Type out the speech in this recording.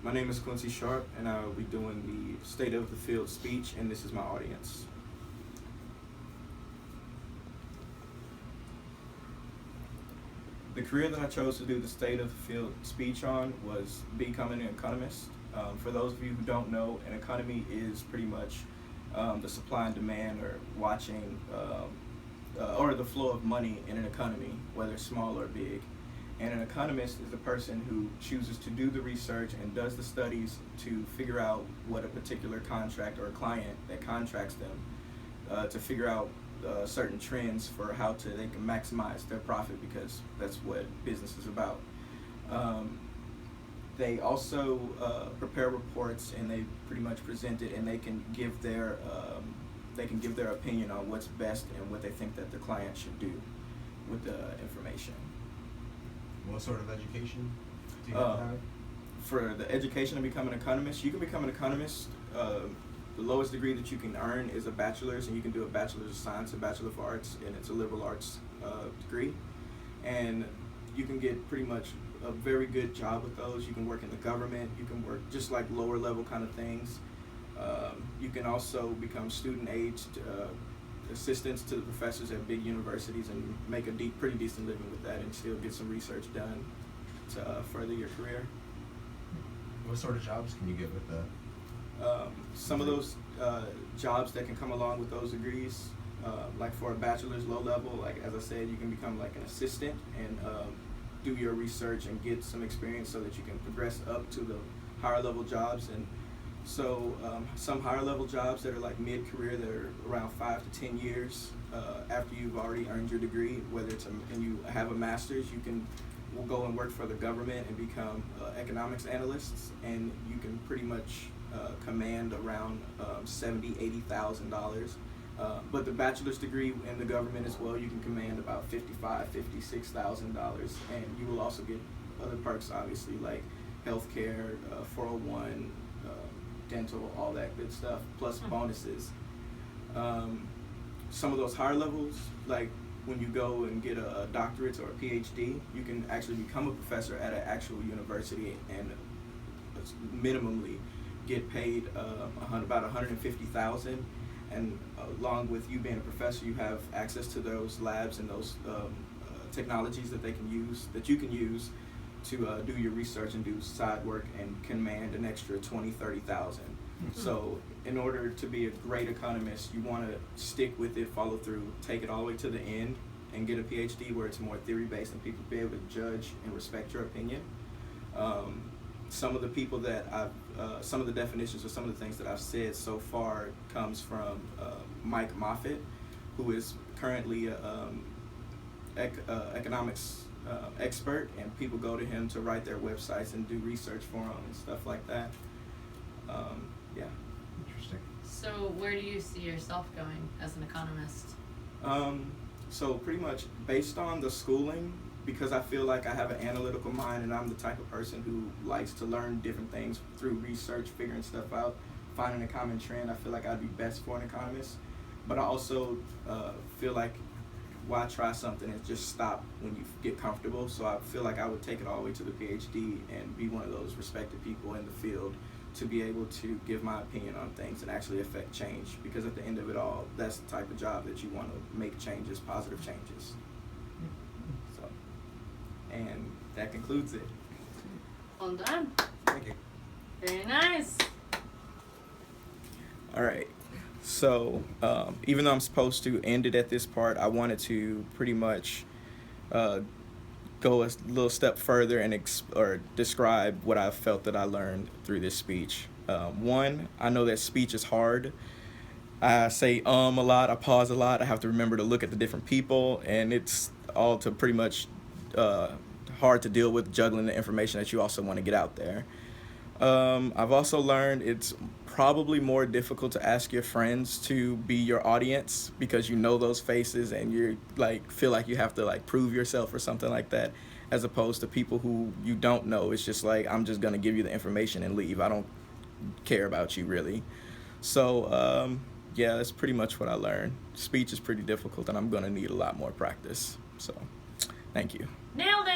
My name is Quincy Sharpe, and I will be doing the State of the Field speech, and this is my audience. The career that I chose to do the State of the Field speech on was becoming an economist. For those of you who don't know, an economy is pretty much the supply and demand, or watching, or the flow of money in an economy, whether small or big. And an economist is the person who chooses to do the research and does the studies to figure out what a particular contract or a client that contracts them, to figure out certain trends for how they can maximize their profit, because that's what business is about. They also prepare reports, and they pretty much present it, and they can give their opinion on what's best and what they think that the client should do with the information. What sort of education do you have to have? For the education to become an economist, you can become an economist. The lowest degree that you can earn is a bachelor's, and you can do a bachelor's of science, a bachelor of arts, and it's a liberal arts degree. And you can get pretty much a very good job with those. You can work in the government. You can work just like lower level kind of things. You can also become student aged assistants to the professors at big universities and make a pretty decent living with that, and still get some research done to further your career. What sort of jobs can you get with that? Some of those jobs that can come along with those degrees, like for a bachelor's low level, like as I said, you can become like an assistant and do your research and get some experience so that you can progress up to the higher level jobs. And so some higher level jobs that are like mid-career, that are around 5 to 10 years after you've already earned your degree, whether it's and you have a master's, will go and work for the government and become economics analysts, and you can pretty much command around $70,000, $80,000. But the bachelor's degree in the government as well, you can command about $55,000, $56,000, and you will also get other perks, obviously, like healthcare, 401, dental, all that good stuff, plus bonuses. Some of those higher levels, like when you go and get a doctorate or a PhD, you can actually become a professor at an actual university and minimally get paid about $150,000. And along with you being a professor, you have access to those labs and those technologies that you can use to do your research and do side work, and command an extra $20,000, $30,000. Mm-hmm. So in order to be a great economist, you want to stick with it, follow through, take it all the way to the end, and get a PhD where it's more theory-based and people be able to judge and respect your opinion. Some of the people that some of the definitions or some of the things that I've said so far comes from Mike Moffitt, who is currently an economics expert, and people go to him to write their websites and do research for them and stuff like that. Yeah. Interesting. So where do you see yourself going as an economist? So pretty much based on the schooling, because I feel like I have an analytical mind, and I'm the type of person who likes to learn different things through research, figuring stuff out, finding a common trend. I feel like I'd be best for an economist. But I also feel like, why try something and just stop when you get comfortable? So I feel like I would take it all the way to the PhD and be one of those respected people in the field to be able to give my opinion on things and actually affect change. Because at the end of it all, that's the type of job that you want to make changes, positive changes. So, and that concludes it. Well done. Thank you. Very nice. All right. So even though I'm supposed to end it at this part, I wanted to pretty much go a little step further and describe what I felt that I learned through this speech. One, I know that speech is hard. I say a lot, I pause a lot, I have to remember to look at the different people, and it's all to pretty much hard to deal with, juggling the information that you also want to get out there. I've also learned it's probably more difficult to ask your friends to be your audience, because you know those faces and you feel like you have to prove yourself or something like that, as opposed to people who you don't know. It's just like, I'm just gonna give you the information and leave. I don't care about you really. So yeah, that's pretty much what I learned. Speech is pretty difficult, and I'm gonna need a lot more practice. So thank you. Nailed